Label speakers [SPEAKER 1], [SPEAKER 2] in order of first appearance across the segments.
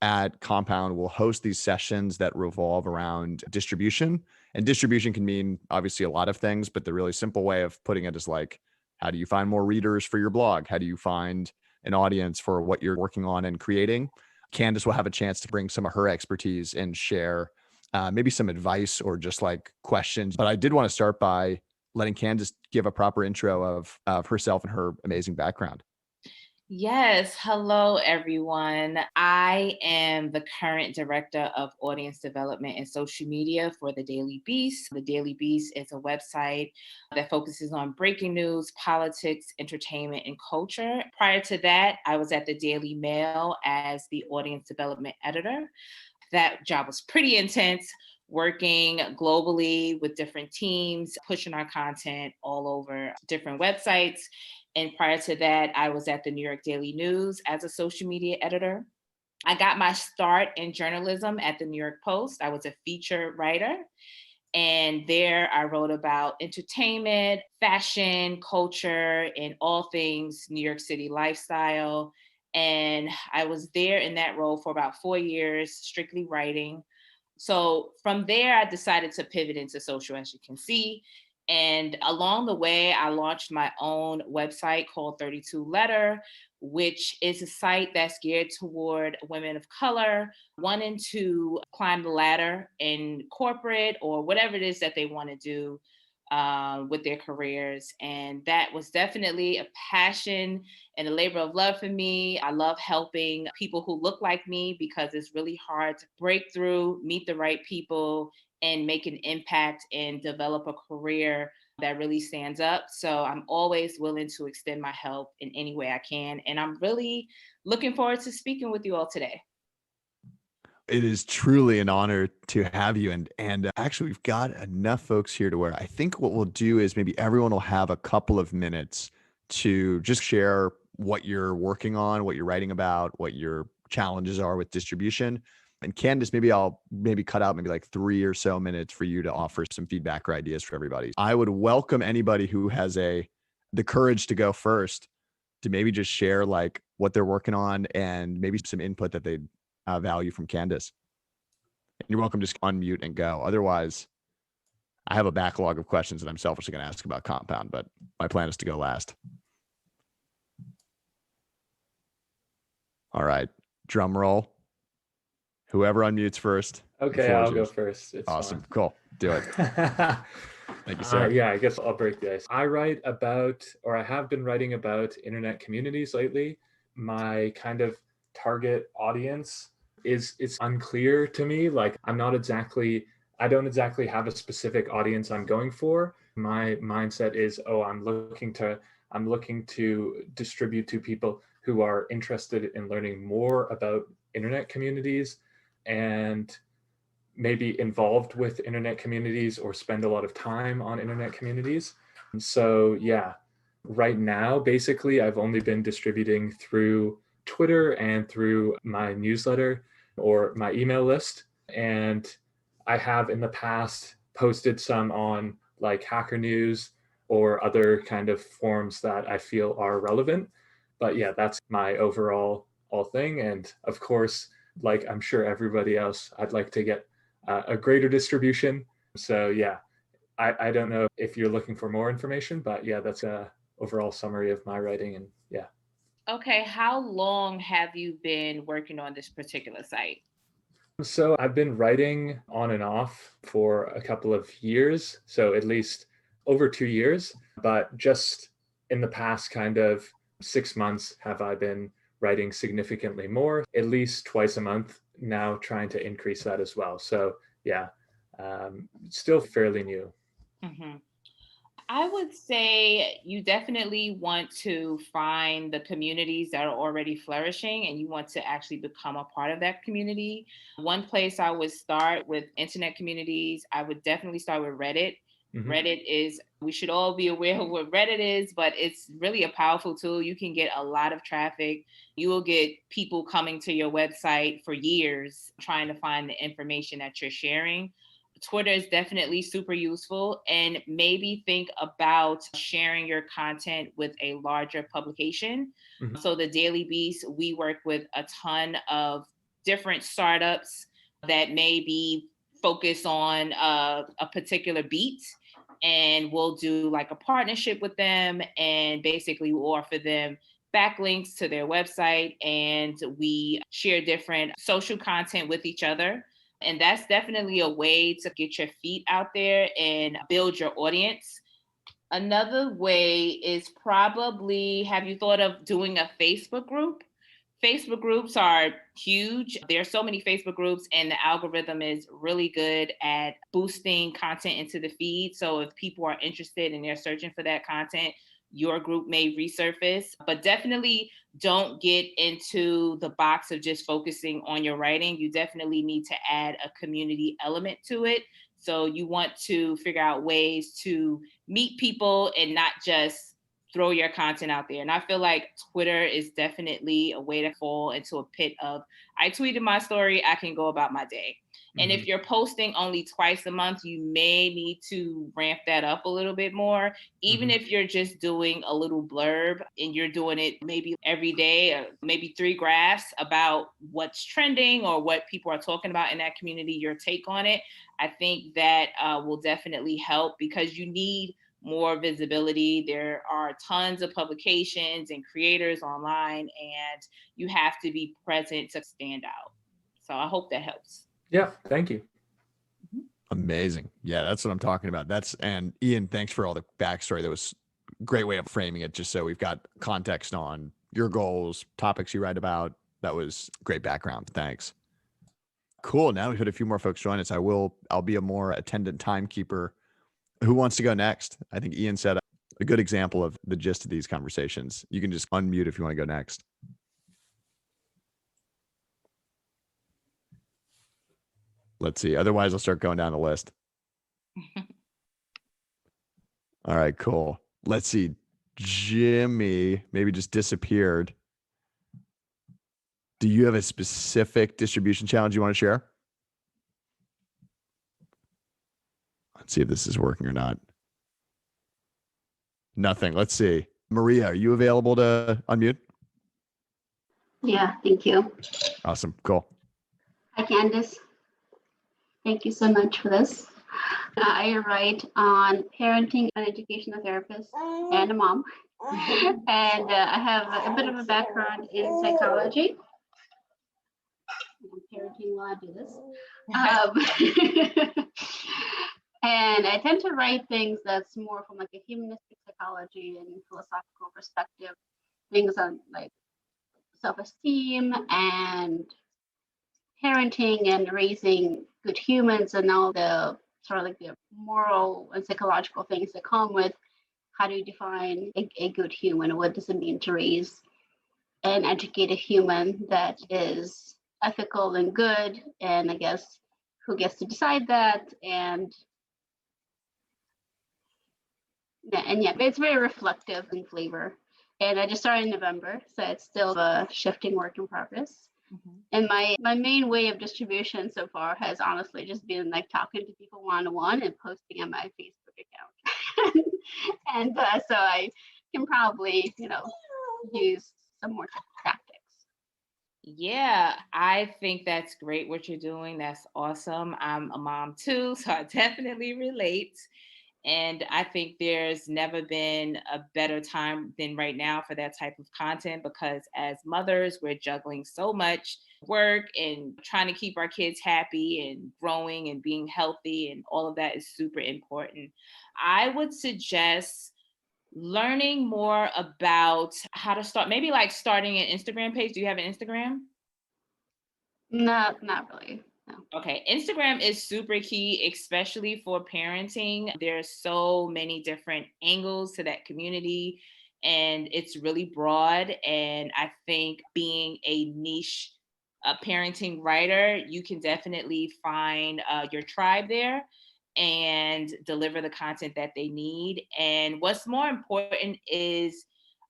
[SPEAKER 1] at Compound will host these sessions that revolve around distribution. And distribution can mean obviously a lot of things, but the really simple way of putting it is like, how do you find more readers for your blog? How do you find an audience for what you're working on and creating? Candace will have a chance to bring some of her expertise and share maybe some advice or just like questions. But I did want to start by letting Candace give a proper intro of herself and her amazing background.
[SPEAKER 2] Yes. Hello, everyone. I am the current director of audience development and social media for the Daily Beast. The Daily Beast is a website that focuses on breaking news, politics, entertainment, and culture. Prior to that, I was at the Daily Mail as the audience development editor. That job was pretty intense, working globally with different teams, pushing our content all over different websites. And prior to that, I was at the New York Daily News as a social media editor. I got my start in journalism at the New York Post. I was a feature writer. And there I wrote about entertainment, fashion, culture, and all things New York City lifestyle. And I was there in that role for about 4 years, strictly writing. So from there, I decided to pivot into social, as you can see. And along the way, I launched my own website called 32 Letter, which is a site that's geared toward women of color wanting to climb the ladder in corporate or whatever it is that they want to do with their careers. And that was definitely a passion and a labor of love for me. I love helping people who look like me because it's really hard to break through, meet the right people, and make an impact and develop a career that really stands up. So I'm always willing to extend my help in any way I can. And I'm really looking forward to speaking with you all today.
[SPEAKER 1] It is truly an honor to have you. And actually, we've got enough folks here to where I think what we'll do is maybe everyone will have a couple of minutes to just share what you're working on, what you're writing about, what your challenges are with distribution. And Candace, maybe I'll maybe cut out maybe like 3 or so minutes for you to offer some feedback or ideas for everybody. I would welcome anybody who has the courage to go first to maybe just share like what they're working on and maybe some input that they'd value from Candace. And you're welcome to just unmute and go. Otherwise, I have a backlog of questions that I'm selfishly going to ask about Compound, but my plan is to go last. All right, drum roll. Whoever unmutes first.
[SPEAKER 3] Okay, I'll go first.
[SPEAKER 1] It's awesome. Fine. Cool. Do it. Thank you, sir.
[SPEAKER 3] Yeah, I guess I'll break the ice. I write about, or I have been writing about internet communities lately. My kind of target audience it's unclear to me. Like I don't exactly have a specific audience I'm going for. My mindset is, I'm looking to distribute to people who are interested in learning more about internet communities and maybe involved with internet communities or spend a lot of time on internet communities. And so, yeah, right now, basically, I've only been distributing through Twitter and through my newsletter or my email list. And I have in the past posted some on like Hacker News or other kind of forums that I feel are relevant. But yeah, that's my overall thing. And of course, like I'm sure everybody else, I'd like to get a greater distribution. So yeah, I don't know if you're looking for more information, but yeah, that's a overall summary of my writing. And yeah.
[SPEAKER 2] Okay, how long have you been working on this particular site?
[SPEAKER 3] So I've been writing on and off for a couple of years, so at least over 2 years, but just in the past kind of 6 months have I been writing significantly more, at least twice a month now, trying to increase that as well. So yeah, still fairly new.
[SPEAKER 2] Mm-hmm. I would say you definitely want to find the communities that are already flourishing and you want to actually become a part of that community. One place I would start with internet communities, I would definitely start with Reddit. Mm-hmm. Reddit is, we should all be aware of what Reddit is, but it's really a powerful tool. You can get a lot of traffic. You will get people coming to your website for years trying to find the information that you're sharing. Twitter is definitely super useful, and maybe think about sharing your content with a larger publication. Mm-hmm. So the Daily Beast, we work with a ton of different startups that may be focused on a particular beat. And we'll do like a partnership with them, and basically we'll offer them backlinks to their website, and we share different social content with each other. And that's definitely a way to get your feet out there and build your audience. Another way is probably, have you thought of doing a Facebook group? Facebook groups are huge. There are so many Facebook groups, and the algorithm is really good at boosting content into the feed. So if people are interested and they're searching for that content, your group may resurface. But definitely don't get into the box of just focusing on your writing. You definitely need to add a community element to it. So you want to figure out ways to meet people and not just throw your content out there. And I feel like Twitter is definitely a way to fall into a pit of, I tweeted my story, I can go about my day. And if you're posting only twice a month, you may need to ramp that up a little bit more. Even if you're just doing a little blurb and you're doing it maybe every day, or maybe 3 graphs about what's trending or what people are talking about in that community, your take on it, I think that will definitely help, because you need more visibility. There are tons of publications and creators online, and you have to be present to stand out. So I hope that helps.
[SPEAKER 3] Yeah, thank you.
[SPEAKER 1] Amazing. Yeah, that's what I'm talking about. And Ian, thanks for all the backstory. That was a great way of framing it, just so we've got context on your goals, topics you write about. That was great background. Thanks. Cool. Now we've had a few more folks join us. I'll be a more attendant timekeeper. Who wants to go next? I think Ian said a good example of the gist of these conversations. You can just unmute if you want to go next. Let's see. Otherwise, I'll start going down the list. All right, cool. Let's see. Jimmy maybe just disappeared. Do you have a specific distribution challenge you want to share? Let's see if this is working or not. Nothing. Let's see. Maria, are you available to unmute?
[SPEAKER 4] Yeah, thank you.
[SPEAKER 1] Awesome. Cool.
[SPEAKER 4] Hi, Candace. Thank you so much for this. I write on parenting, an educational therapist, and a mom. And I have a bit of a background in psychology. I'm parenting while I do this. And I tend to write things that's more from like a humanistic psychology and philosophical perspective, things on like self-esteem and parenting and raising good humans, and all the sort of like the moral and psychological things that come with how do you define a good human? What does it mean to raise an educated human that is ethical and good? And I guess who gets to decide that? And yeah, it's very reflective in flavor. And I just started in November, so it's still a shifting work in progress. And my main way of distribution so far has honestly just been like talking to people one-on-one and posting on my Facebook account. and so I can probably, use some more tactics.
[SPEAKER 2] Yeah, I think that's great what you're doing. That's awesome. I'm a mom too, so I definitely relate. And I think there's never been a better time than right now for that type of content, because as mothers, we're juggling so much work and trying to keep our kids happy and growing and being healthy, and all of that is super important. I would suggest learning more about how to start, maybe like starting an Instagram page. Do you have an Instagram?
[SPEAKER 4] Not really. No.
[SPEAKER 2] Okay, Instagram is super key, especially for parenting. There's so many different angles to that community, and it's really broad. And I think being a niche parenting writer, you can definitely find your tribe there and deliver the content that they need. And what's more important is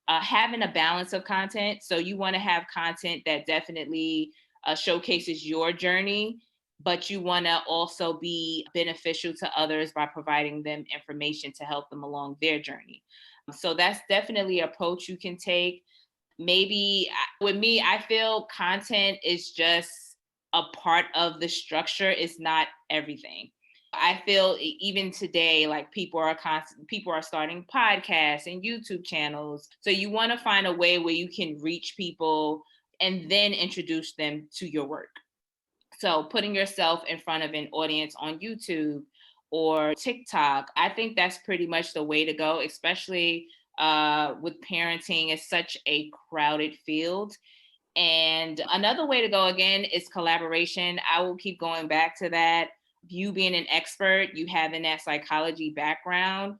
[SPEAKER 2] having a balance of content. So you want to have content that definitely showcases your journey, but you want to also be beneficial to others by providing them information to help them along their journey. So that's definitely an approach you can take. Maybe with me, I feel content is just a part of the structure is not everything. I feel even today, like people are starting podcasts and YouTube channels. So you want to find a way where you can reach people and then introduce them to your work. So putting yourself in front of an audience on YouTube or TikTok, I think that's pretty much the way to go, especially with parenting. It's such a crowded field. And another way to go, again, is collaboration. I will keep going back to that. You being an expert, you having that psychology background,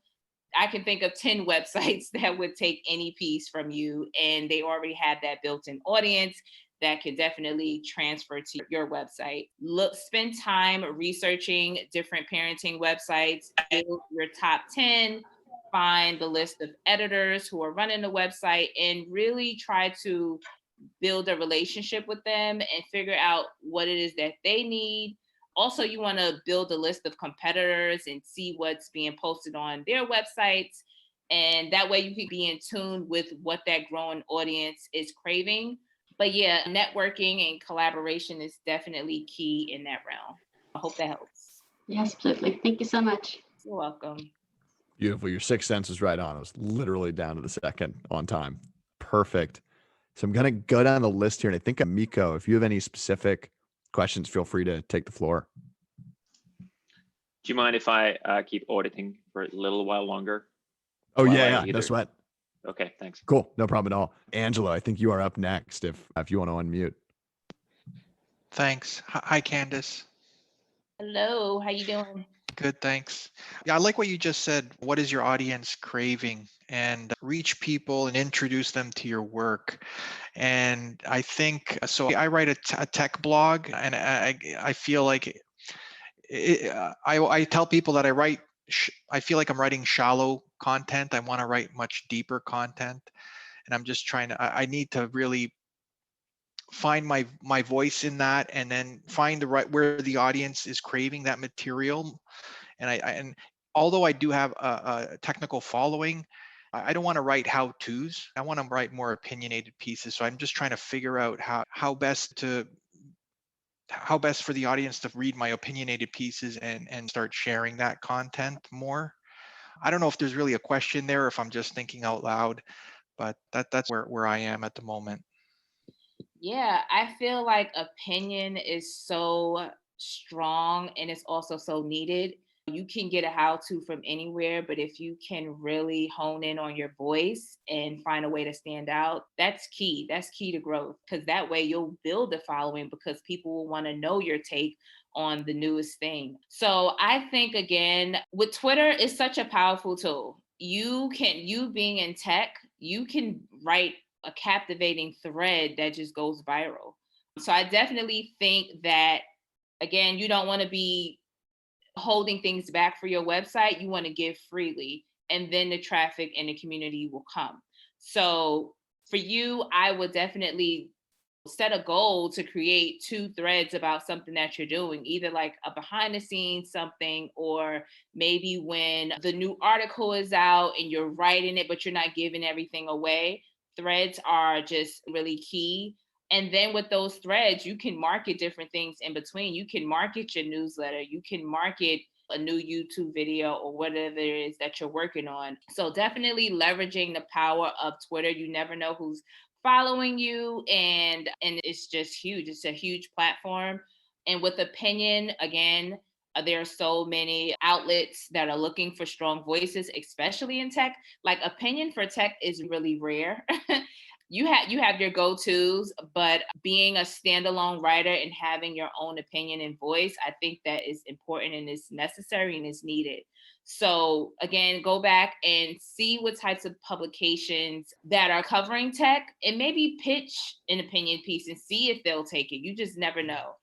[SPEAKER 2] I can think of 10 websites that would take any piece from you, and they already have that built-in audience that could definitely transfer to your website. Spend time researching different parenting websites, build your top 10, find the list of editors who are running the website, and really try to build a relationship with them and figure out what it is that they need. Also, you want to build a list of competitors and see what's being posted on their websites. And that way you can be in tune with what that growing audience is craving. But yeah, networking and collaboration is definitely key in that realm. I hope that helps.
[SPEAKER 4] Yes, absolutely. Thank you so much.
[SPEAKER 2] You're welcome.
[SPEAKER 1] Beautiful. Your sixth sense was right on. It was literally down to the second on time. Perfect. So I'm going to go down the list here. And I think, Miko, if you have any specific questions, feel free to take the floor.
[SPEAKER 5] Do you mind if I keep auditing for a little while longer?
[SPEAKER 1] Oh, yeah. No sweat.
[SPEAKER 5] Okay, thanks.
[SPEAKER 1] Cool. No problem at all. Angela, I think you are up next if you want to unmute.
[SPEAKER 6] Thanks. Hi, Candace.
[SPEAKER 2] Hello. How you doing?
[SPEAKER 6] Good, thanks. Yeah, I like what you just said. What is your audience craving? And reach people and introduce them to your work. And I think, so I write a tech blog, and I feel like I tell people that I feel like I'm writing shallow content. I want to write much deeper content. And I'm just trying to, I need to really find my voice in that, and then find the right, where the audience is craving that material. And although I do have a technical following, I don't want to write how-tos. I want to write more opinionated pieces. So I'm just trying to figure out how best for the audience to read my opinionated pieces and start sharing that content more. I don't know if there's really a question there, if I'm just thinking out loud, but that's where I am at the moment.
[SPEAKER 2] Yeah, I feel like opinion is so strong and it's also so needed. You can get a how-to from anywhere, but if you can really hone in on your voice and find a way to stand out, that's key. That's key to growth, because that way you'll build a following because people will want to know your take on the newest thing. So I think, again, with Twitter, it's such a powerful tool. You being in tech, you can write a captivating thread that just goes viral. So I definitely think that, again, you don't want to be holding things back for your website. You want to give freely, and then the traffic and the community will come. So for you, I would definitely set a goal to create 2 threads about something that you're doing, either like a behind the scenes something, or maybe when the new article is out and you're writing it, but you're not giving everything away. Threads are just really key. And then with those threads, you can market different things in between. You can market your newsletter, you can market a new YouTube video or whatever it is that you're working on. So definitely leveraging the power of Twitter. You never know who's following you, and it's just huge. It's a huge platform. And with opinion, again, there are so many outlets that are looking for strong voices, especially in tech. Like, opinion for tech is really rare. You have your go-tos, but being a standalone writer and having your own opinion and voice, I think that is important and is necessary and is needed. So again, go back and see what types of publications that are covering tech, and maybe pitch an opinion piece and see if they'll take it. You just never know.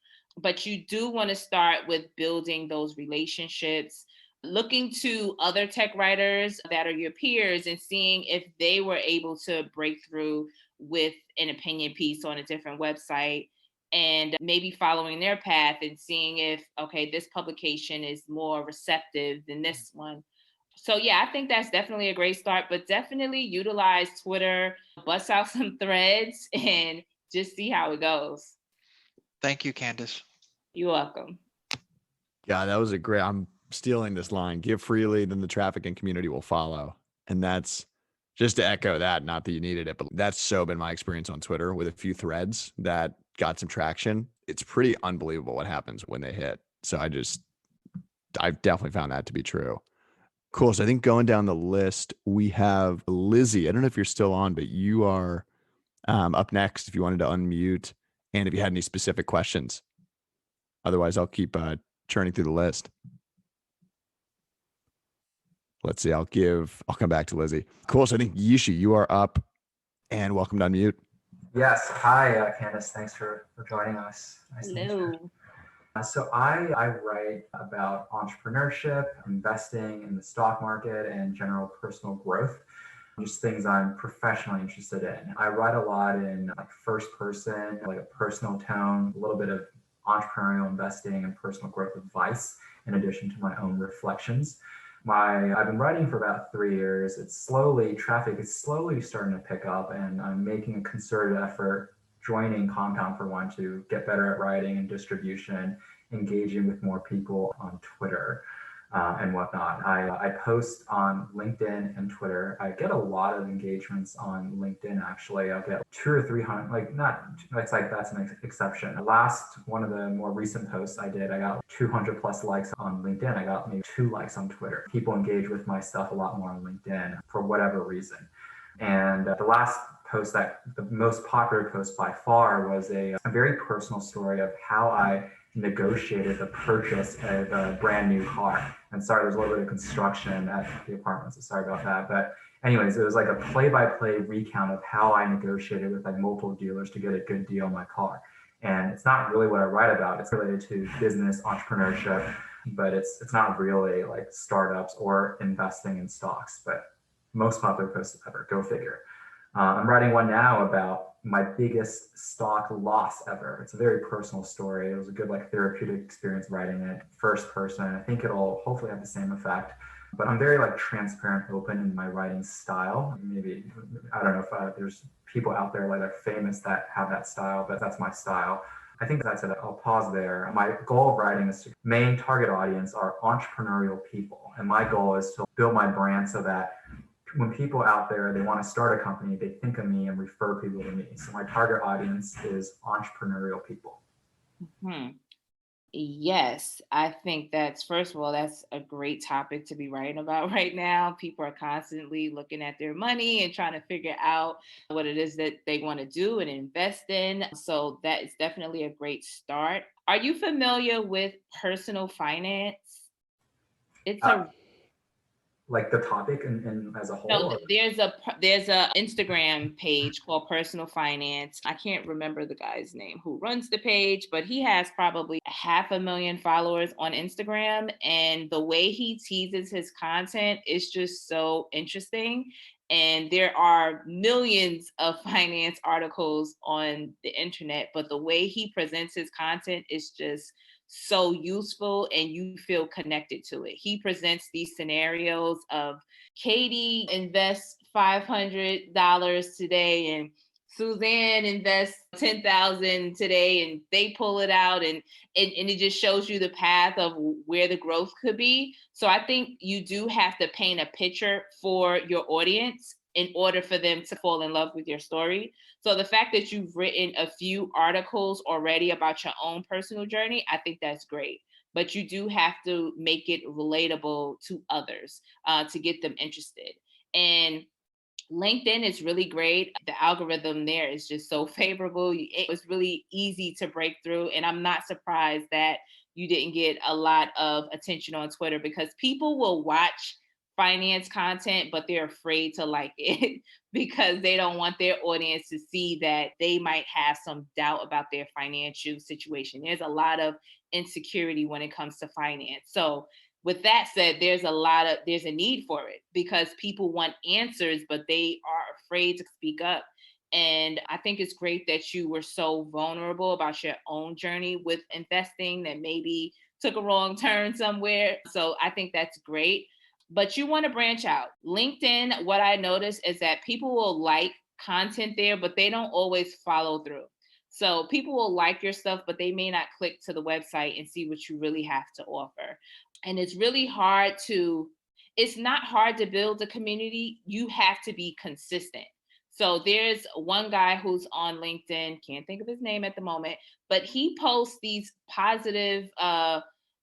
[SPEAKER 2] But you do want to start with building those relationships, looking to other tech writers that are your peers and seeing if they were able to break through with an opinion piece on a different website, and maybe following their path and seeing if, okay, this publication is more receptive than this one. So yeah, I think that's definitely a great start, but definitely utilize Twitter, bust out some threads, and just see how it goes.
[SPEAKER 6] Thank you, Candace.
[SPEAKER 2] You're welcome.
[SPEAKER 1] Yeah, that was a great. I'm stealing this line. Give freely, then the traffic and community will follow. And that's just to echo that, not that you needed it, but that's so been my experience on Twitter with a few threads that got some traction. It's pretty unbelievable what happens when they hit. So I've definitely found that to be true. Cool. So I think going down the list, we have Lizzie. I don't know if you're still on, but you are up next if you wanted to unmute and if you had any specific questions. Otherwise, I'll keep churning through the list. Let's see. I'll come back to Lizzie. Cool. So I think Yishi, you are up and welcome to unmute.
[SPEAKER 7] Yes. Hi, Candace. Thanks for joining us. Nice to meet you.
[SPEAKER 2] Hello.
[SPEAKER 7] So I write about entrepreneurship, investing in the stock market, and general personal growth, just things I'm professionally interested in. I write a lot in like first person, like a personal tone, a little bit of entrepreneurial investing and personal growth advice, in addition to my own reflections. I've been writing for about 3 years. Traffic is slowly starting to pick up, and I'm making a concerted effort joining Compound for One to get better at writing and distribution, engaging with more people on Twitter and whatnot. I post on LinkedIn and Twitter. I get a lot of engagements on LinkedIn, actually. I'll get 200 or 300, that's an exception. One of the more recent posts I did, I got 200 plus likes on LinkedIn. I got maybe 2 likes on Twitter. People engage with my stuff a lot more on LinkedIn for whatever reason. And the last post, the most popular post by far, was a very personal story of how I negotiated the purchase of a brand new car. And sorry, there's a little bit of construction at the apartment, so sorry about that. But anyways, it was like a play-by-play recount of how I negotiated with like multiple dealers to get a good deal on my car. And it's not really what I write about. It's related to business, entrepreneurship, but it's not really like startups or investing in stocks. But most popular post ever, go figure. I'm writing one now about my biggest stock loss ever. It's a very personal story. It was a good therapeutic experience writing it, first person. I think it'll hopefully have the same effect. But I'm very transparent, open in my writing style. Maybe, I don't know if there's people out there that are famous that have that style, but that's my style. I think that's it. I'll pause there. My goal of writing is main target audience are entrepreneurial people. And my goal is to build my brand so that when people out there, they want to start a company, they think of me and refer people to me. So my target audience is entrepreneurial people.
[SPEAKER 2] Mm-hmm. Yes, I think first of all, that's a great topic to be writing about right now. People are constantly looking at their money and trying to figure out what it is that they want to do and invest in. So that is definitely a great start. Are you familiar with personal finance? It's
[SPEAKER 7] like the topic and as a whole?
[SPEAKER 2] No, there's a Instagram page called Personal Finance. I can't remember the guy's name who runs the page, but he has probably 500,000 followers on Instagram. And the way he teases his content is just so interesting. And there are millions of finance articles on the internet, but the way he presents his content is just so useful and you feel connected to it. He presents these scenarios of Katie invests $500 today and Suzanne invests $10,000 today, and they pull it out and it just shows you the path of where the growth could be. So I think you do have to paint a picture for your audience in order for them to fall in love with your story. So the fact that you've written a few articles already about your own personal journey, I think that's great. But you do have to make it relatable to others to get them interested. And LinkedIn is really great. The algorithm there is just so favorable. It was really easy to break through. And I'm not surprised that you didn't get a lot of attention on Twitter, because people will watch finance content, but they're afraid to like it because they don't want their audience to see that they might have some doubt about their financial situation. There's a lot of insecurity when it comes to finance. So with that said, there's a need for it because people want answers, but they are afraid to speak up. And I think it's great that you were so vulnerable about your own journey with investing that maybe took a wrong turn somewhere. So I think that's great. But you want to branch out. LinkedIn, what I noticed is that people will like content there, but they don't always follow through. So people will like your stuff, but they may not click to the website and see what you really have to offer. And it's really hard to, it's not hard to build a community. You have to be consistent. So there's one guy who's on LinkedIn, can't think of his name at the moment, but he posts these positive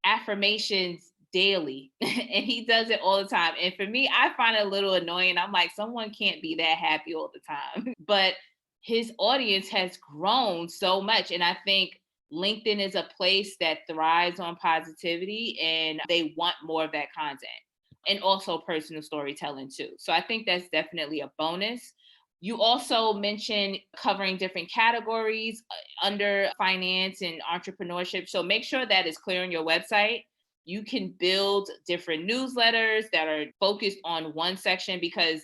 [SPEAKER 2] affirmations daily and he does it all the time. And for me, I find it a little annoying. I'm like, someone can't be that happy all the time. But his audience has grown so much. And I think LinkedIn is a place that thrives on positivity and they want more of that content, and also personal storytelling too. So I think that's definitely a bonus. You also mentioned covering different categories under finance and entrepreneurship. So make sure that is clear on your website. You can build different newsletters that are focused on one section, because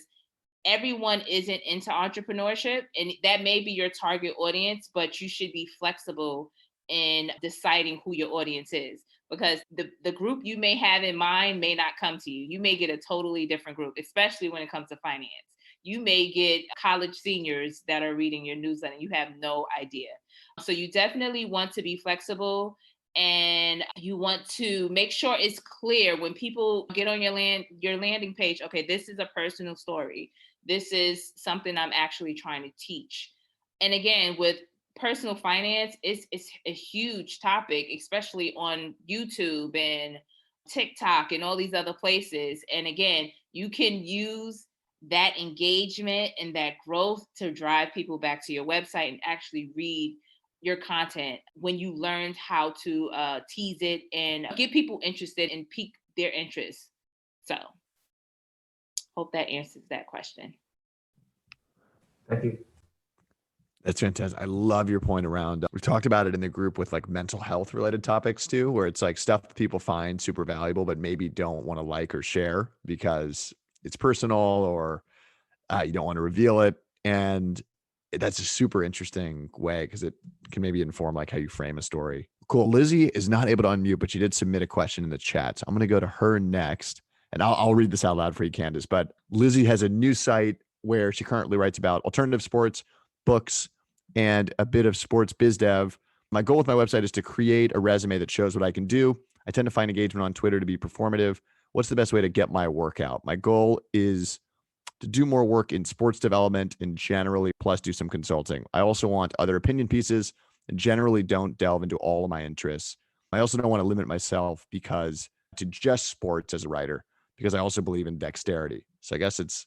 [SPEAKER 2] everyone isn't into entrepreneurship and that may be your target audience, but you should be flexible in deciding who your audience is, because the group you may have in mind may not come to you. You may get a totally different group, especially when it comes to finance. You may get college seniors that are reading your newsletter. You have no idea. So you definitely want to be flexible, and you want to make sure it's clear when people get on your landing page. Okay, this is a personal story. This is something I'm actually trying to teach. And again, with personal finance, it's a huge topic, especially on YouTube and TikTok and all these other places. And again, you can use that engagement and that growth to drive people back to your website and actually read your content when you learned how to tease it and get people interested and pique their interest. So hope that answers that question.
[SPEAKER 7] Thank you.
[SPEAKER 1] That's fantastic. I love your point around, we've talked about it in the group with like mental health related topics too, where it's like stuff that people find super valuable, but maybe don't want to like or share because it's personal, or you don't want to reveal it. And that's a super interesting way because it can maybe inform like how you frame a story. Cool. Lizzie is not able to unmute, but she did submit a question in the chat. So I'm going to go to her next, and I'll read this out loud for you, Candace. But Lizzie has a new site where she currently writes about alternative sports, books, and a bit of sports biz dev. My goal with my website is to create a resume that shows what I can do. I tend to find engagement on Twitter to be performative. What's the best way to get my work out? My goal is to do more work in sports development and generally, plus do some consulting. I also want other opinion pieces and generally don't delve into all of my interests. I also don't want to limit myself to just sports as a writer, because I also believe in dexterity. So I guess it's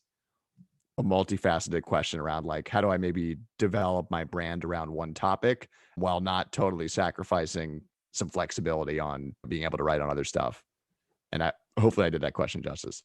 [SPEAKER 1] a multifaceted question around like, how do I maybe develop my brand around one topic while not totally sacrificing some flexibility on being able to write on other stuff? And hopefully I did that question justice.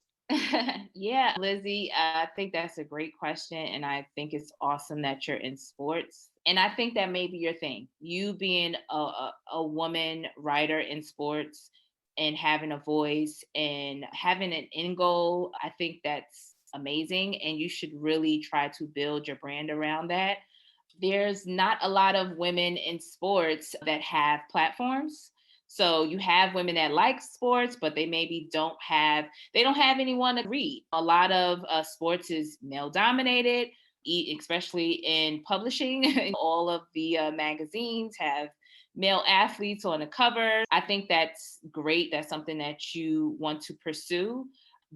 [SPEAKER 2] Yeah, Lizzie, I think that's a great question. And I think it's awesome that you're in sports. And I think that may be your thing. You being a woman writer in sports and having a voice and having an end goal, I think that's amazing. And you should really try to build your brand around that. There's not a lot of women in sports that have platforms. So you have women that like sports, but they maybe don't have anyone to read. A lot of sports is male dominated, especially in publishing. All of the magazines have male athletes on the cover. I think that's great. That's something that you want to pursue.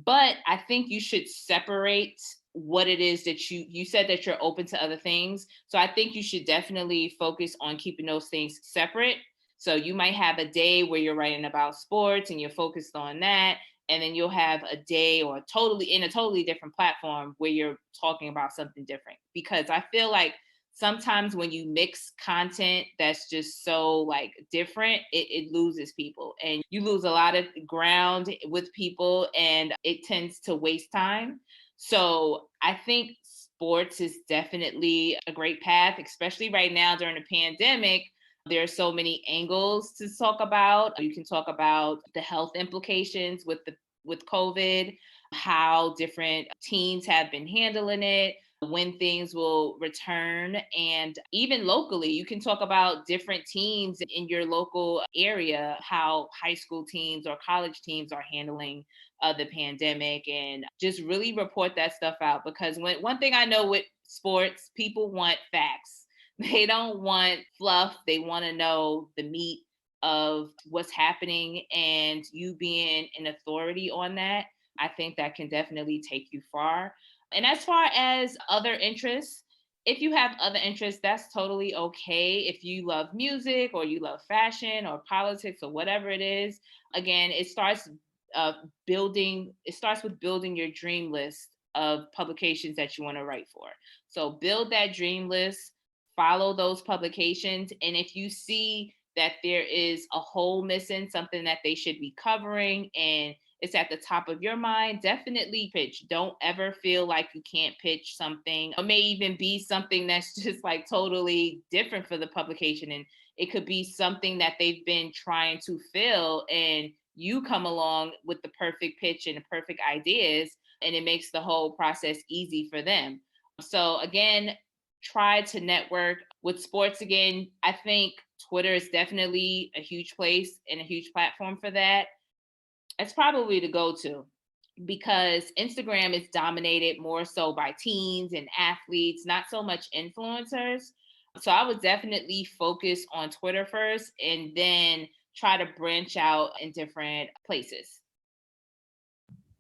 [SPEAKER 2] But I think you should separate what it is that you said that you're open to other things. So I think you should definitely focus on keeping those things separate. So you might have a day where you're writing about sports and you're focused on that. And then you'll have a day or in a totally different platform where you're talking about something different. Because I feel like sometimes when you mix content that's just so like different, it loses people and you lose a lot of ground with people and it tends to waste time. So I think sports is definitely a great path, especially right now during the pandemic. There are so many angles to talk about. You can talk about the health implications with COVID, how different teams have been handling it, when things will return, and even locally, you can talk about different teams in your local area, how high school teams or college teams are handling the pandemic, and just really report that stuff out. Because one thing I know with sports, people want facts. They don't want fluff. They want to know the meat of what's happening, and you being an authority on that, I think that can definitely take you far. And as far as other interests, if you have other interests, that's totally okay. If you love music or you love fashion or politics or whatever it is, again, uh, it starts with building your dream list of publications that you want to write for. So build that dream list, follow those publications. And if you see that there is a hole missing, something that they should be covering, and it's at the top of your mind, definitely pitch. Don't ever feel like you can't pitch something. It may even be something that's just like totally different for the publication. And it could be something that they've been trying to fill, and you come along with the perfect pitch and the perfect ideas, and it makes the whole process easy for them. So again, try to network with sports. Again, I think Twitter is definitely a huge place and a huge platform for that. It's probably the go-to, because Instagram is dominated more so by teens and athletes, not so much influencers. So I would definitely focus on Twitter first and then try to branch out in different places.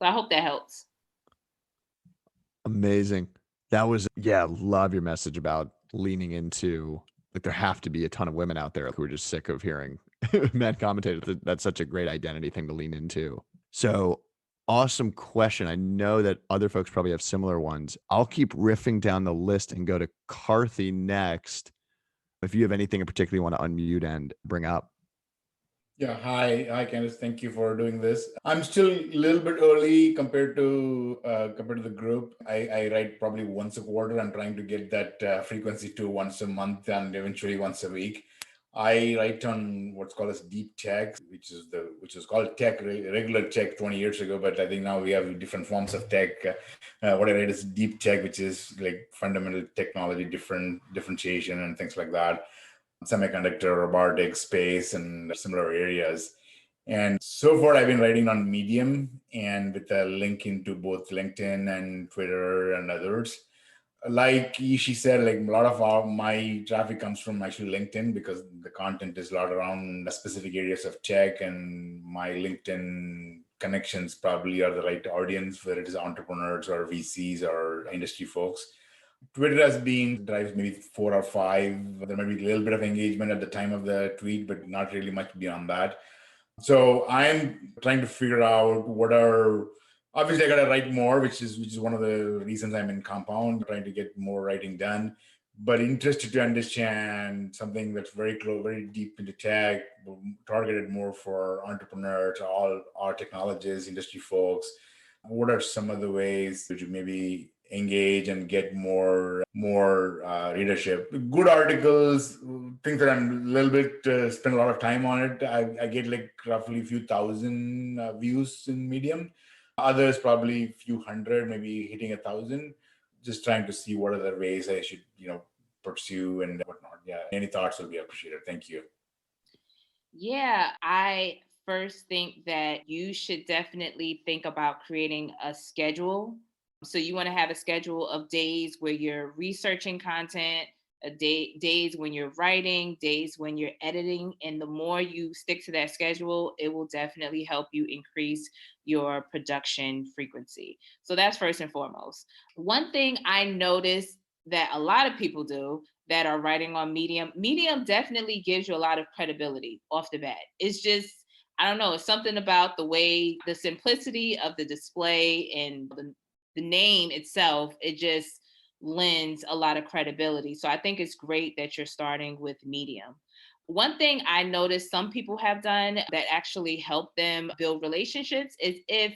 [SPEAKER 2] So I hope that helps.
[SPEAKER 1] Amazing. That was, yeah, love your message about leaning into, like, there have to be a ton of women out there who are just sick of hearing men commentators. That's such a great identity thing to lean into. So awesome question. I know that other folks probably have similar ones. I'll keep riffing down the list and go to Carthy next. If you have anything in particular you want to unmute and bring up.
[SPEAKER 8] Yeah, hi, Candace. Thank you for doing this. I'm still a little bit early compared to the group. I write probably once a quarter. I'm trying to get that frequency to once a month and eventually once a week. I write on what's called as deep tech, which is called regular tech 20 years ago, but I think now we have different forms of tech. What I write is deep tech, which is like fundamental technology, differentiation, and things like that. Semiconductor, robotics, space, and similar areas. And so far, I've been writing on Medium and with a link into both LinkedIn and Twitter and others. Like she said, like a lot of my traffic comes from actually LinkedIn because the content is a lot around specific areas of tech, and my LinkedIn connections probably are the right audience, whether it is entrepreneurs or VCs or industry folks. Twitter has been drives maybe 4 or 5. There might be a little bit of engagement at the time of the tweet, but not really much beyond that. So I'm trying to figure out obviously I got to write more, which is one of the reasons I'm in Compound, trying to get more writing done, but interested to understand something that's very close, very deep into tech, targeted more for entrepreneurs, all our technologists, industry folks. What are some of the ways that you maybe engage and get more readership? Good articles, things that I'm a little bit spend a lot of time on it. I get like roughly a few thousand views in Medium. Others probably a few hundred, maybe hitting 1,000. Just trying to see what other ways I should pursue and whatnot. Yeah, any thoughts will be appreciated. Thank you.
[SPEAKER 2] Yeah, I first think that you should definitely think about creating a schedule. So you want to have a schedule of days where you're researching content, days when you're writing, days when you're editing. And the more you stick to that schedule, it will definitely help you increase your production frequency. So that's first and foremost. One thing I noticed that a lot of people do that are writing on Medium definitely gives you a lot of credibility off the bat. It's just, I don't know, it's something about the way, the simplicity of the display and the name itself, it just lends a lot of credibility. So I think it's great that you're starting with Medium. One thing I noticed some people have done that actually help them build relationships is if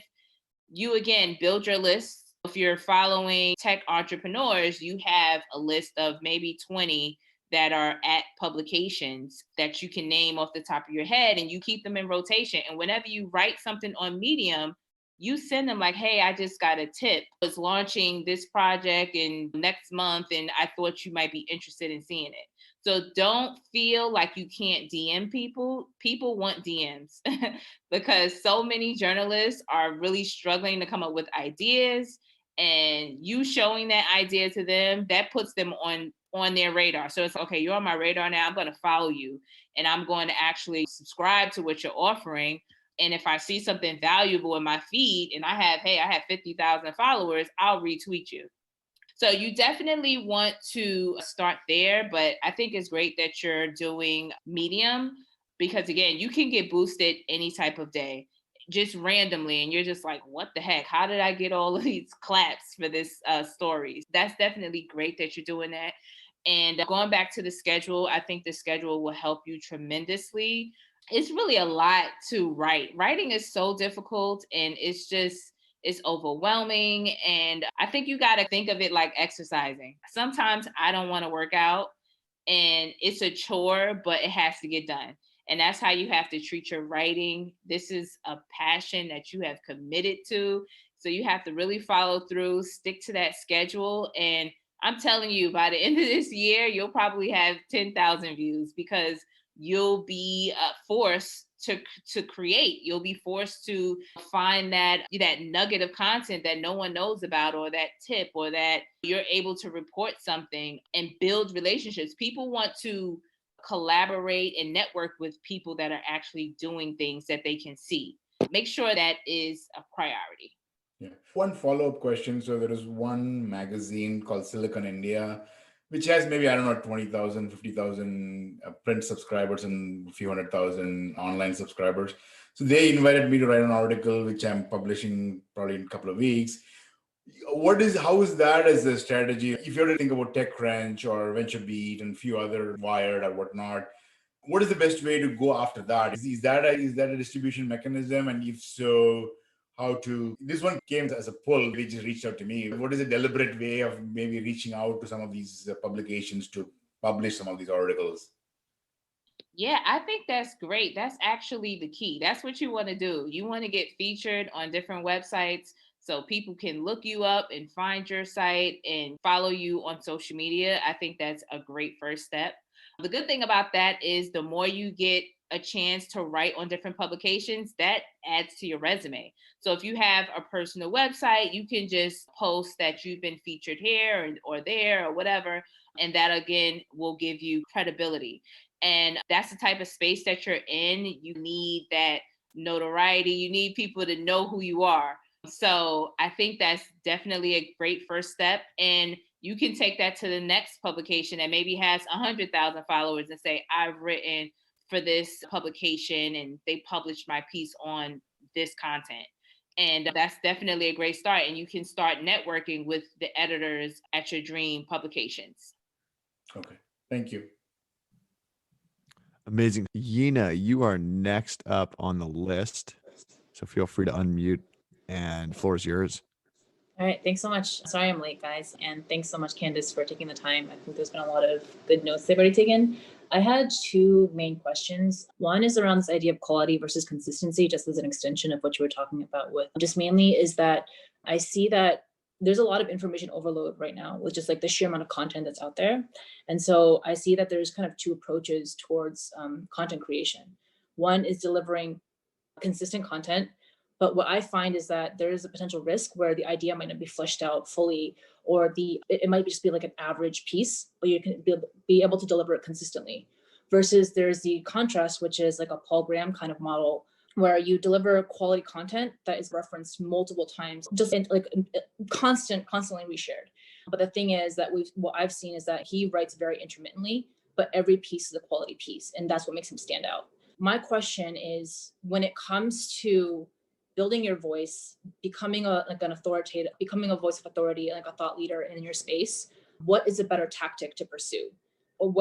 [SPEAKER 2] you, again, build your list. If you're following tech entrepreneurs, you have a list of maybe 20 that are at publications that you can name off the top of your head, and you keep them in rotation. And whenever you write something on Medium, you send them like, hey, I just got a tip. I was launching this project in next month, and I thought you might be interested in seeing it. So don't feel like you can't DM people. People want DMs because so many journalists are really struggling to come up with ideas, and you showing that idea to them, that puts them on on their radar. So it's okay, you're on my radar now. I'm going to follow you and I'm going to actually subscribe to what you're offering. And if I see something valuable in my feed and I have 50,000 followers, I'll retweet you. So you definitely want to start there, but I think it's great that you're doing Medium because again, you can get boosted any type of day, just randomly, and you're just like, what the heck? How did I get all of these claps for this stories? That's definitely great that you're doing that. And going back to the schedule, I think the schedule will help you tremendously. It's really a lot to write. Writing is so difficult and it's overwhelming. And I think you got to think of it like exercising. Sometimes I don't want to work out and it's a chore, but it has to get done. And that's how you have to treat your writing. This is a passion that you have committed to. So you have to really follow through, stick to that schedule. And I'm telling you, by the end of this year, you'll probably have 10,000 views because you'll be forced to create. You'll be forced to find that nugget of content that no one knows about, or that tip, or that you're able to report something and build relationships. People want to collaborate and network with people that are actually doing things that they can see. Make sure that is a priority.
[SPEAKER 8] Yeah. One follow-up question. So there is one magazine called Silicon India, which has maybe, I don't know, 20,000, 50,000 print subscribers and a few 100,000 online subscribers. So they invited me to write an article, which I'm publishing probably in a couple of weeks. How is that as a strategy? If you were to think about TechCrunch or VentureBeat and a few other Wired or whatnot, what is the best way to go after that? Is that a distribution mechanism? And if so, this one came as a pull. They just reached out to me. What is a deliberate way of maybe reaching out to some of these publications to publish some of these articles?
[SPEAKER 2] Yeah, I think that's great. That's actually the key. That's what you want to do. You want to get featured on different websites so people can look you up and find your site and follow you on social media. I think that's a great first step. The good thing about that is the more you get a chance to write on different publications, that adds to your resume. So if you have a personal website, you can just post that you've been featured here or there or whatever. And that again will give you credibility. And that's the type of space that you're in. You need that notoriety. You need people to know who you are. So I think that's definitely a great first step. And you can take that to the next publication that maybe has 100,000 followers and say, I've written for this publication and they published my piece on this content. And that's definitely a great start. And you can start networking with the editors at your dream publications.
[SPEAKER 8] Okay, thank you.
[SPEAKER 1] Amazing. Yina, you are next up on the list. So feel free to unmute and the floor is yours.
[SPEAKER 9] All right, thanks so much. Sorry I'm late, guys. And thanks so much, Candace, for taking the time. I think there's been a lot of good notes they've already taken. I had two main questions. One is around this idea of quality versus consistency, just as an extension of what you were talking about with just mainly is that I see that there's a lot of information overload right now with just like the sheer amount of content that's out there. And so I see that there's kind of two approaches towards content creation. One is delivering consistent content. But what I find is that there is a potential risk where the idea might not be fleshed out fully, or it might just be like an average piece, but you can be able to deliver it consistently. Versus there's the contrast, which is like a Paul Graham kind of model, where you deliver quality content that is referenced multiple times, just like constantly reshared. But the thing is that what I've seen is that he writes very intermittently, but every piece is a quality piece, and that's what makes him stand out. My question is, when it comes to building your voice, becoming a voice of authority, like a thought leader in your space, what is a better tactic to pursue? Or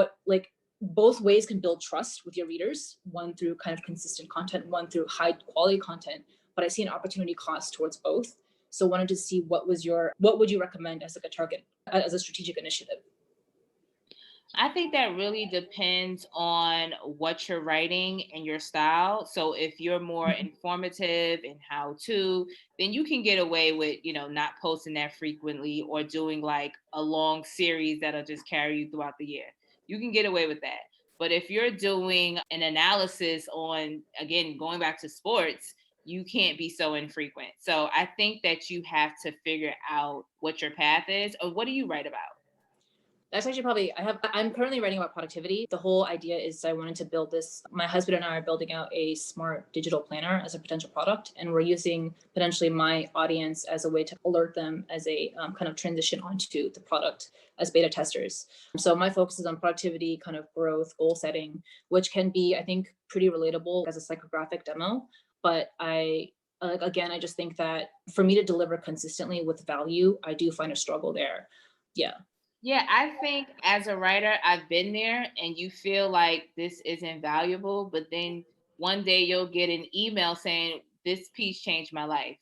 [SPEAKER 9] both ways can build trust with your readers, one through kind of consistent content, one through high quality content, but I see an opportunity cost towards both. So wanted to see what would you recommend as like a target, as a strategic initiative?
[SPEAKER 2] I think that really depends on what you're writing and your style. So if you're more informative and how to, then you can get away with, not posting that frequently or doing like a long series that'll just carry you throughout the year. You can get away with that. But if you're doing an analysis on, again, going back to sports, you can't be so infrequent. So I think that you have to figure out what your path is, or what do you write about?
[SPEAKER 9] That's actually probably, I'm currently writing about productivity. The whole idea is I wanted to build this. My husband and I are building out a smart digital planner as a potential product. And we're using potentially my audience as a way to alert them as a kind of transition onto the product as beta testers. So my focus is on productivity, kind of growth, goal setting, which can be, I think, pretty relatable as a psychographic demo. But again, I just think that for me to deliver consistently with value, I do find a struggle there. Yeah.
[SPEAKER 2] Yeah, I think as a writer, I've been there and you feel like this isn't valuable, but then one day you'll get an email saying this piece changed my life.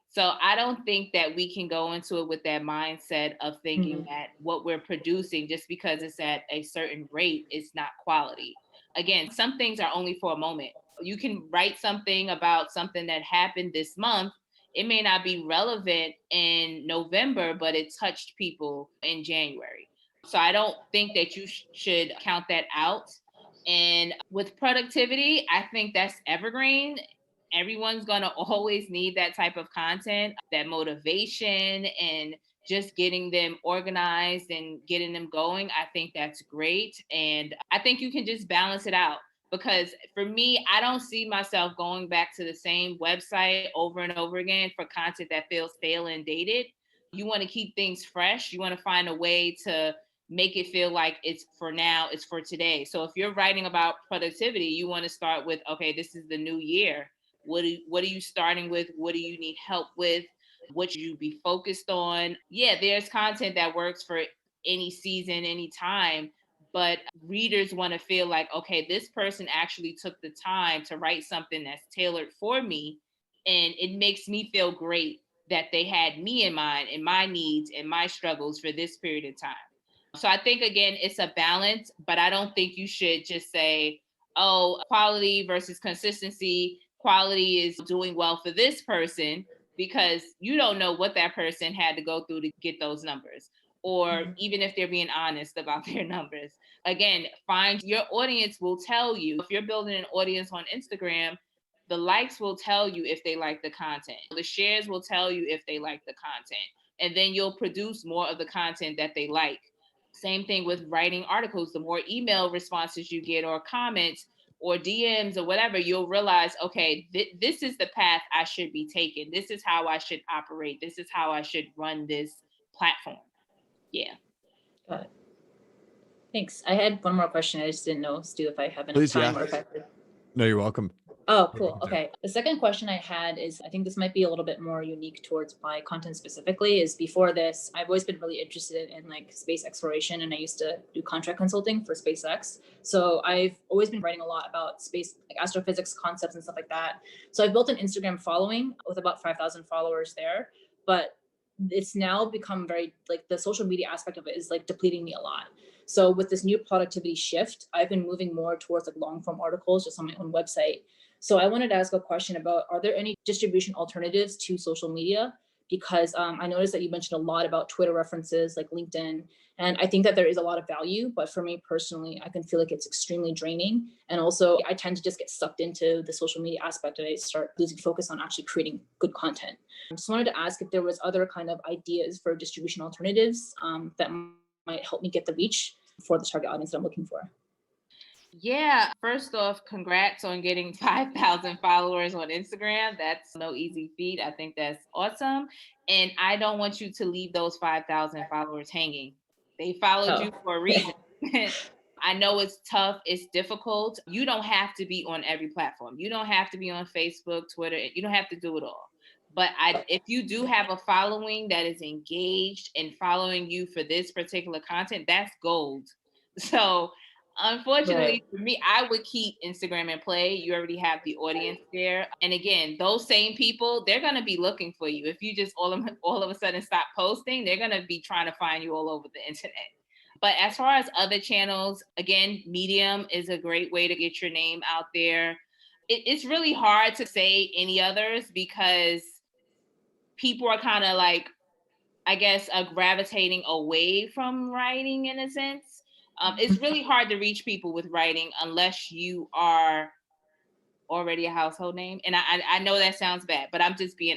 [SPEAKER 2] So I don't think that we can go into it with that mindset of thinking that what we're producing, just because it's at a certain rate, is not quality. Again, some things are only for a moment. You can write something about something that happened this month. It may not be relevant in November, but it touched people in January. So I don't think that you should count that out. And with productivity, I think that's evergreen. Everyone's going to always need that type of content, that motivation, and just getting them organized and getting them going. I think that's great. And I think you can just balance it out. Because for me, I don't see myself going back to the same website over and over again for content that feels stale and dated. You want to keep things fresh. You want to find a way to make it feel like it's for now, it's for today. So if you're writing about productivity, you want to start with, okay, this is the new year. What are you starting with? What do you need help with? What should you be focused on? Yeah, there's content that works for any season, any time. But readers want to feel like, okay, this person actually took the time to write something that's tailored for me. And it makes me feel great that they had me in mind and my needs and my struggles for this period of time. So I think, again, it's a balance, but I don't think you should just say, oh, quality versus consistency. Quality is doing well for this person, because you don't know what that person had to go through to get those numbers, or even if they're being honest about their numbers. Again, find your audience will tell you. If you're building an audience on Instagram, the likes will tell you if they like the content. The shares will tell you if they like the content. And then you'll produce more of the content that they like. Same thing with writing articles. The more email responses you get, or comments, or DMs, or whatever, you'll realize, okay, this is the path I should be taking. This is how I should operate. This is how I should run this platform. Yeah.
[SPEAKER 9] Got it. Thanks. I had one more question. I just didn't know, Stu, if I have enough
[SPEAKER 1] Please,
[SPEAKER 9] time.
[SPEAKER 1] yeah.
[SPEAKER 9] Or if I could...
[SPEAKER 1] No, you're welcome.
[SPEAKER 9] Oh, cool. Okay. The second question I had is, I think this might be a little bit more unique towards my content specifically, is before this, I've always been really interested in like space exploration, and I used to do contract consulting for SpaceX. So I've always been writing a lot about space, like astrophysics concepts and stuff like that. So I've built an Instagram following with about 5,000 followers there, but it's now become very, like, the social media aspect of it is like depleting me a lot. So with this new productivity shift, I've been moving more towards like long form articles just on my own website. So I wanted to ask a question about, are there any distribution alternatives to social media? Because I noticed that you mentioned a lot about Twitter references, like LinkedIn, and I think that there is a lot of value, but for me personally, I can feel like it's extremely draining. And also I tend to just get sucked into the social media aspect, and I start losing focus on actually creating good content. I just wanted to ask if there was other kind of ideas for distribution alternatives that might help me get the reach for the target audience that I'm looking for.
[SPEAKER 2] Yeah, first off, congrats on getting 5,000 followers on Instagram. That's no easy feat. I think that's awesome. And I don't want you to leave those 5,000 followers hanging. They followed you for a reason. I know it's tough, it's difficult. You don't have to be on every platform. You don't have to be on Facebook, Twitter. You don't have to do it all. But if you do have a following that is engaged and following you for this particular content, that's gold. So unfortunately for me, I would keep Instagram in play. You already have the audience there. And again, those same people, they're going to be looking for you. If you just all of a sudden stop posting, they're going to be trying to find you all over the internet. But as far as other channels, again, Medium is a great way to get your name out there. It's really hard to say any others because people are kind of like, I guess, gravitating away from writing in a sense. It's really hard to reach people with writing unless you are already a household name. And I know that sounds bad, but I'm just being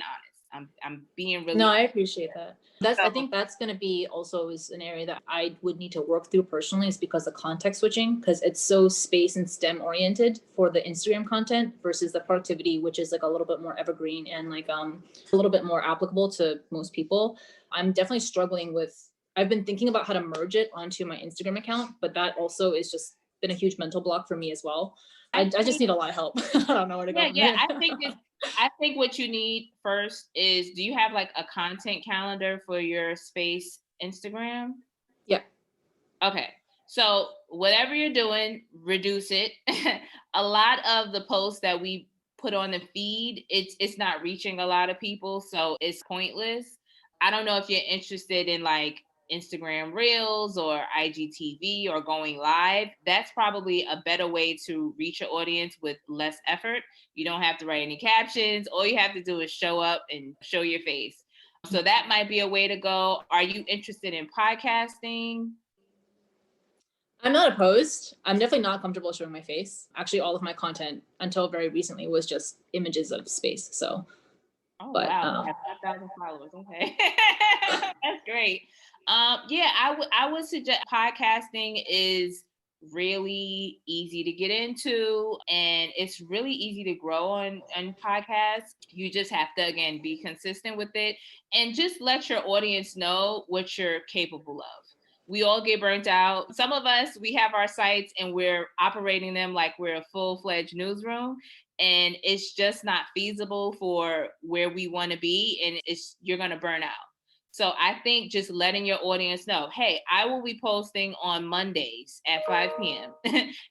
[SPEAKER 2] honest. I'm being really
[SPEAKER 9] No, I appreciate that. I think that's going to be also is an area that I would need to work through personally, is because of context switching, because it's so space and STEM oriented for the Instagram content versus the productivity, which is like a little bit more evergreen and like a little bit more applicable to most people. I'm definitely struggling with, I've been thinking about how to merge it onto my Instagram account, but that also is just been a huge mental block for me as well. I just need a lot of help. I don't know where to go.
[SPEAKER 2] Yeah. I think what you need first is, do you have like a content calendar for your space Instagram?
[SPEAKER 9] Yeah.
[SPEAKER 2] Okay. So whatever you're doing, reduce it. A lot of the posts that we put on the feed, it's not reaching a lot of people, so it's pointless. I don't know if you're interested in like Instagram Reels or IGTV or going live. That's probably a better way to reach your audience with less effort. You don't have to write any captions. All you have to do is show up and show your face. So that might be a way to go. Are you interested in podcasting?
[SPEAKER 9] I'm not opposed. I'm definitely not comfortable showing my face. Actually, all of my content until very recently was just images of space. So,
[SPEAKER 2] oh wow, I have 5,000 followers. Okay, that's great. Yeah, I would suggest podcasting is really easy to get into, and it's really easy to grow on podcasts. You just have to, again, be consistent with it and just let your audience know what you're capable of. We all get burnt out. Some of us, we have our sites and we're operating them like we're a full-fledged newsroom, and it's just not feasible for where we want to be, and you're going to burn out. So I think just letting your audience know, hey, I will be posting on Mondays at 5 p.m.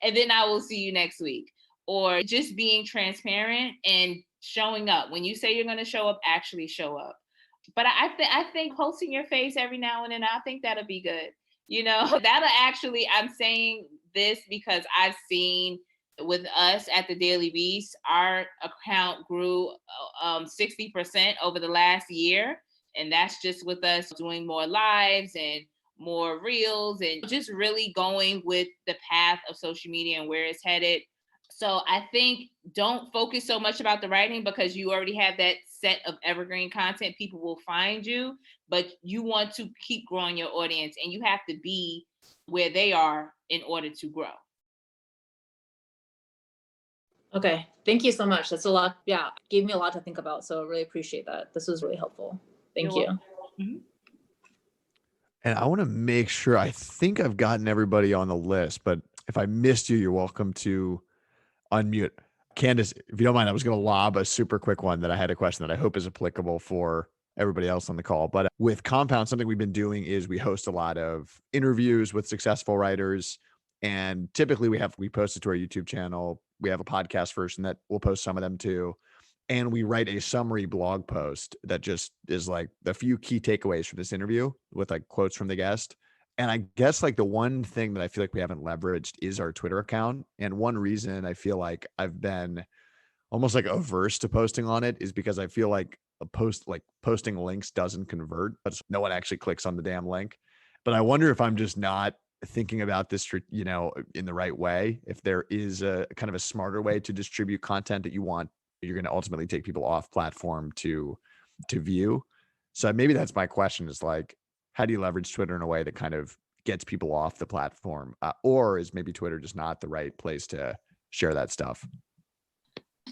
[SPEAKER 2] and then I will see you next week. Or just being transparent and showing up. When you say you're going to show up, actually show up. But I think posting your face every now and then, I think that'll be good. You know, that'll actually, I'm saying this because I've seen with us at the Daily Beast, our account grew 60% over the last year. And that's just with us doing more lives and more reels and just really going with the path of social media and where it's headed. So I think don't focus so much about the writing, because you already have that set of evergreen content. People will find you, but you want to keep growing your audience, and you have to be where they are in order to grow.
[SPEAKER 9] Okay, thank you so much. That's a lot. Yeah, gave me a lot to think about. So I really appreciate that. This was really helpful. Thank you.
[SPEAKER 2] Mm-hmm.
[SPEAKER 1] And I want to make sure, I think I've gotten everybody on the list, but if I missed you, you're welcome to unmute. Candace, if you don't mind, I was going to lob a super quick one that I had a question that I hope is applicable for everybody else on the call. But with Compound, something we've been doing is we host a lot of interviews with successful writers. And typically we post it to our YouTube channel. We have a podcast version that we'll post some of them to. And we write a summary blog post that just is like the few key takeaways from this interview with like quotes from the guest. And I guess like the one thing that I feel like we haven't leveraged is our Twitter account. And one reason I feel like I've been almost like averse to posting on it is because I feel like posting links doesn't convert, but no one actually clicks on the damn link. But I wonder if I'm just not thinking about this, you know, in the right way. If there is a kind of a smarter way to distribute content that you're going to ultimately take people off platform to view. So maybe that's my question, is like, how do you leverage Twitter in a way that kind of gets people off the platform? Or is maybe Twitter just not the right place to share that stuff?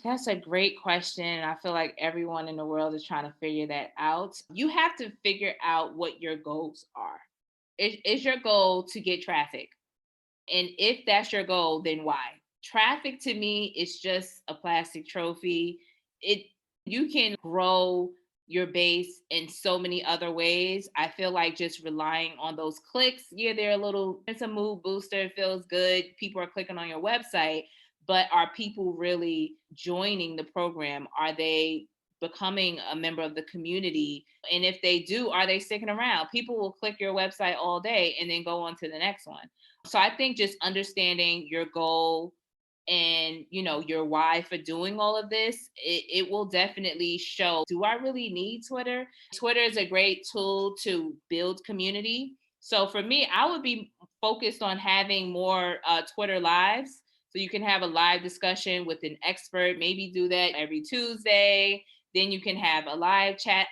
[SPEAKER 2] That's a great question. I feel like everyone in the world is trying to figure that out. You have to figure out what your goals are. Is your goal to get traffic? And if that's your goal, then why? Traffic to me is just a plastic trophy. You can grow your base in so many other ways. I feel like just relying on those clicks, yeah, it's a mood booster, it feels good. People are clicking on your website, but are people really joining the program? Are they becoming a member of the community? And if they do, are they sticking around? People will click your website all day and then go on to the next one. So I think just understanding your goal and, you know, your why for doing all of this, it will definitely show, do I really need Twitter? Twitter is a great tool to build community. So for me, I would be focused on having more Twitter lives. So you can have a live discussion with an expert, maybe do that every Tuesday, Then you can have a live chat.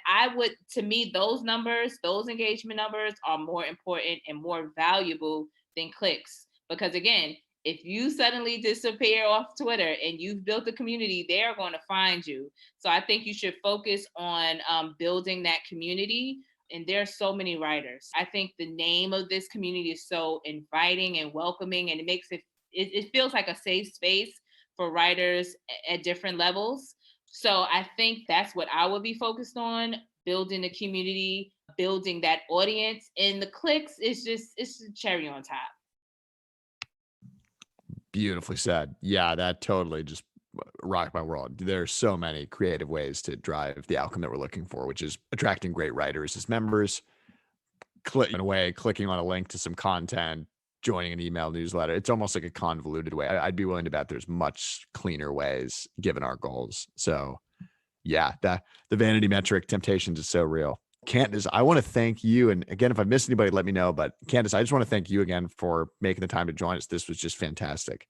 [SPEAKER 2] To me, those numbers, those engagement numbers are more important and more valuable than clicks. Because again, if you suddenly disappear off Twitter and you've built a community, they're going to find you. So I think you should focus on building that community. And there are so many writers. I think the name of this community is so inviting and welcoming, and it makes it feels like a safe space for writers at different levels. So I think that's what I would be focused on, building the community, building that audience. And the clicks is it's a cherry on top.
[SPEAKER 1] Beautifully said. Yeah, that totally just rocked my world. There's so many creative ways to drive the outcome that we're looking for, which is attracting great writers as members, clicking on a link to some content, joining an email newsletter. It's almost like a convoluted way. I'd be willing to bet there's much cleaner ways given our goals. So yeah, the vanity metric temptations is so real. Candace, I want to thank you. And again, if I missed anybody, let me know. But Candace, I just want to thank you again for making the time to join us. This was just fantastic.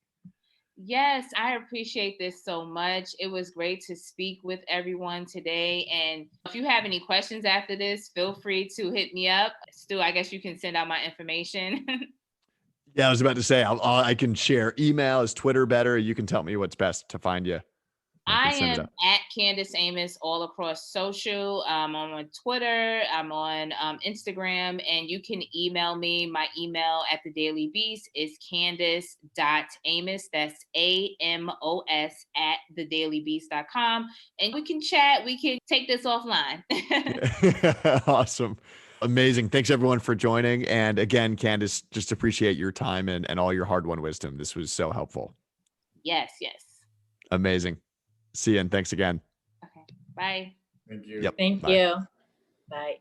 [SPEAKER 2] Yes, I appreciate this so much. It was great to speak with everyone today. And if you have any questions after this, feel free to hit me up. Stu, I guess you can send out my information.
[SPEAKER 1] Yeah, I was about to say, I can share email. Is Twitter better? You can tell me what's best to find you.
[SPEAKER 2] I am at Candace Amos all across social. I'm on Twitter. I'm on Instagram. And you can email me. My email at the Daily Beast is candace.amos. That's AMOS at thedailybeast.com. And we can chat. We can take this offline.
[SPEAKER 1] Awesome. Amazing. Thanks everyone for joining. And again, Candace, just appreciate your time and all your hard-won wisdom. This was so helpful.
[SPEAKER 2] Yes.
[SPEAKER 1] Amazing. See you and thanks again.
[SPEAKER 2] Okay. Bye.
[SPEAKER 8] Thank you.
[SPEAKER 1] Yep.
[SPEAKER 9] Thank
[SPEAKER 1] Bye.
[SPEAKER 9] you. Bye.